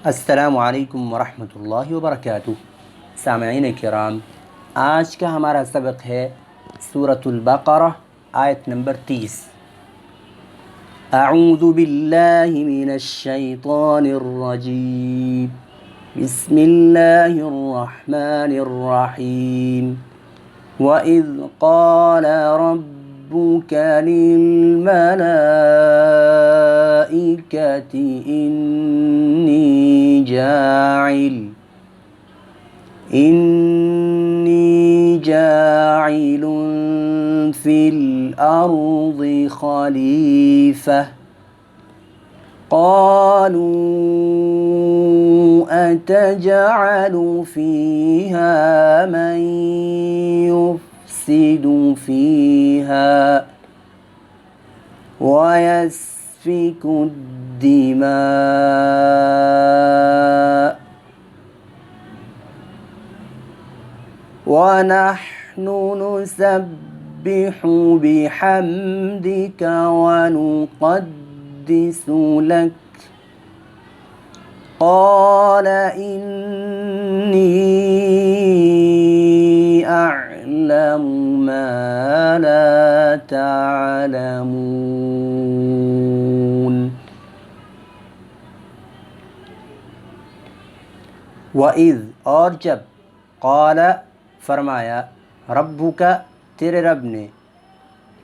السلام علیکم ورحمۃ اللہ وبرکاتہ۔ سامعین کرام، آج کا ہمارا سبق ہے سورۃ البقرہ آیت نمبر 30۔ اعوذ باللہ من الشیطان الرجیم، بسم اللہ الرحمن الرحیم۔ وَإِذْ قَالَ رَبُّكَ لِلْمَلَائِكَةِ إِنِّي جَاعِلٌ فِي الْأَرْضِ خَلِيفَةً قَالُوا أَتَجْعَلُ فِيهَا مَن يُفْسِدُ فِيهَا وَيَسْفِكُ الدِّمَاءَ وَنَحْنُ نُسَبِّحُ بِحَمْدِكَ وَنُقَدِّسُ لَكَ قَالَ إِنِّي أَعْلَمُ مَا لَا تَعْلَمُونَ۔ وَإِذْ اور جب، قال فرمایا، ربک تیرے رب نے،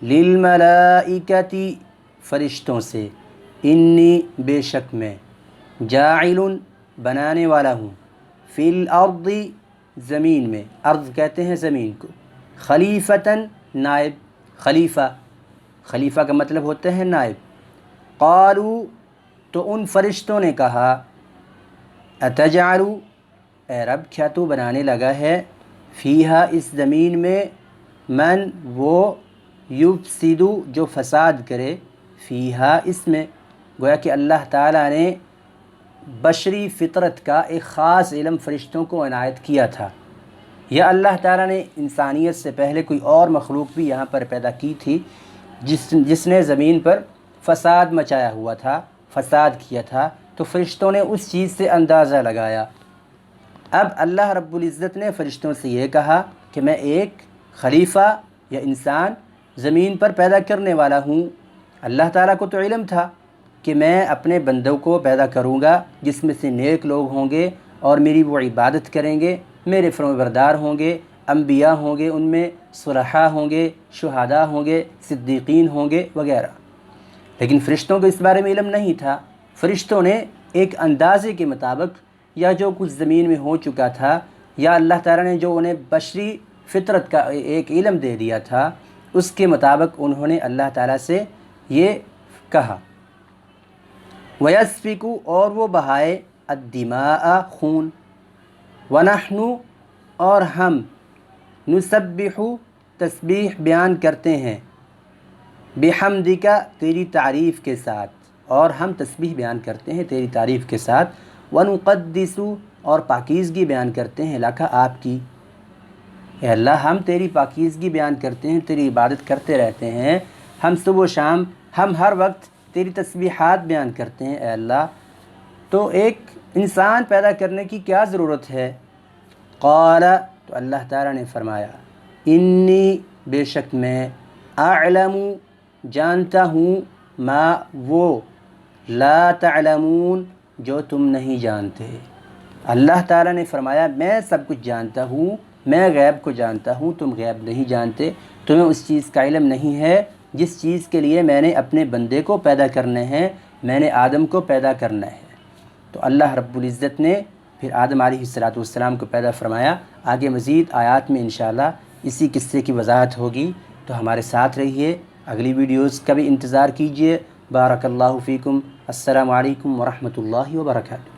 للملائکتی فرشتوں سے، انی بے شک میں، جاعل بنانے والا ہوں، فی الارض زمین میں، ارض کہتے ہیں زمین کو، خلیفتاً نائب، خلیفہ کا مطلب ہوتا ہے نائب۔ قالوا تو ان فرشتوں نے کہا، اتجعل اے رب کیا تو بنانے لگا ہے، فیہا اس زمین میں، من وہ، یفسد جو فساد کرے، فیہا اس میں، گویا کہ اللہ تعالیٰ نے بشری فطرت کا ایک خاص علم فرشتوں کو عنایت کیا تھا، یا اللہ تعالیٰ نے انسانیت سے پہلے کوئی اور مخلوق بھی یہاں پر پیدا کی تھی جس نے زمین پر فساد مچایا ہوا تھا، فساد کیا تھا، تو فرشتوں نے اس چیز سے اندازہ لگایا۔ اب اللہ رب العزت نے فرشتوں سے یہ کہا کہ میں ایک خلیفہ یا انسان زمین پر پیدا کرنے والا ہوں۔ اللہ تعالیٰ کو تو علم تھا کہ میں اپنے بندوں کو پیدا کروں گا جس میں سے نیک لوگ ہوں گے اور میری وہ عبادت کریں گے، میرے فرمانبردار ہوں گے، انبیاء ہوں گے، ان میں صلحاء ہوں گے، شہداء ہوں گے، صدیقین ہوں گے وغیرہ۔ لیکن فرشتوں کو اس بارے میں علم نہیں تھا۔ فرشتوں نے ایک اندازے کے مطابق، یا جو کچھ زمین میں ہو چکا تھا، یا اللہ تعالیٰ نے جو انہیں بشری فطرت کا ایک علم دے دیا تھا، اس کے مطابق انہوں نے اللہ تعالیٰ سے یہ کہا، وَيَسْفِكُ اور وہ بہائے، الدِّمَاءَ خون، وَنَحْنُ اور ہم، نُسَبِّحُ تسبیح بیان کرتے ہیں، بِحَمْدِكَ تیری تعریف کے ساتھ، اور ہم تسبیح بیان کرتے ہیں تیری تعریف کے ساتھ، وَنُقَدِّسُ اور پاکیزگی بیان کرتے ہیں لَكَ آپ کی، اے اللہ ہم تیری پاکیزگی بیان کرتے ہیں، تیری عبادت کرتے رہتے ہیں، ہم صبح و شام، ہم ہر وقت تیری تسبیحات بیان کرتے ہیں اے اللہ، تو ایک انسان پیدا کرنے کی کیا ضرورت ہے؟ قال تو اللہ تعالیٰ نے فرمایا، انی بے شک میں، اعلم جانتا ہوں، ما وہ، لا تعلمون جو تم نہیں جانتے۔ اللہ تعالیٰ نے فرمایا میں سب کچھ جانتا ہوں، میں غیب کو جانتا ہوں، تم غیب نہیں جانتے، تمہیں اس چیز کا علم نہیں ہے جس چیز کے لیے میں نے اپنے بندے کو پیدا کرنے ہیں، میں نے آدم کو پیدا کرنا ہے۔ تو اللہ رب العزت نے پھر آدم علیہ السلام کو پیدا فرمایا۔ آگے مزید آیات میں انشاءاللہ اسی قصے کی وضاحت ہوگی، تو ہمارے ساتھ رہیے، اگلی ویڈیوز کا بھی انتظار کیجیے۔ بارک اللہ فیکم، السلام علیکم ورحمۃ اللہ وبرکاتہ۔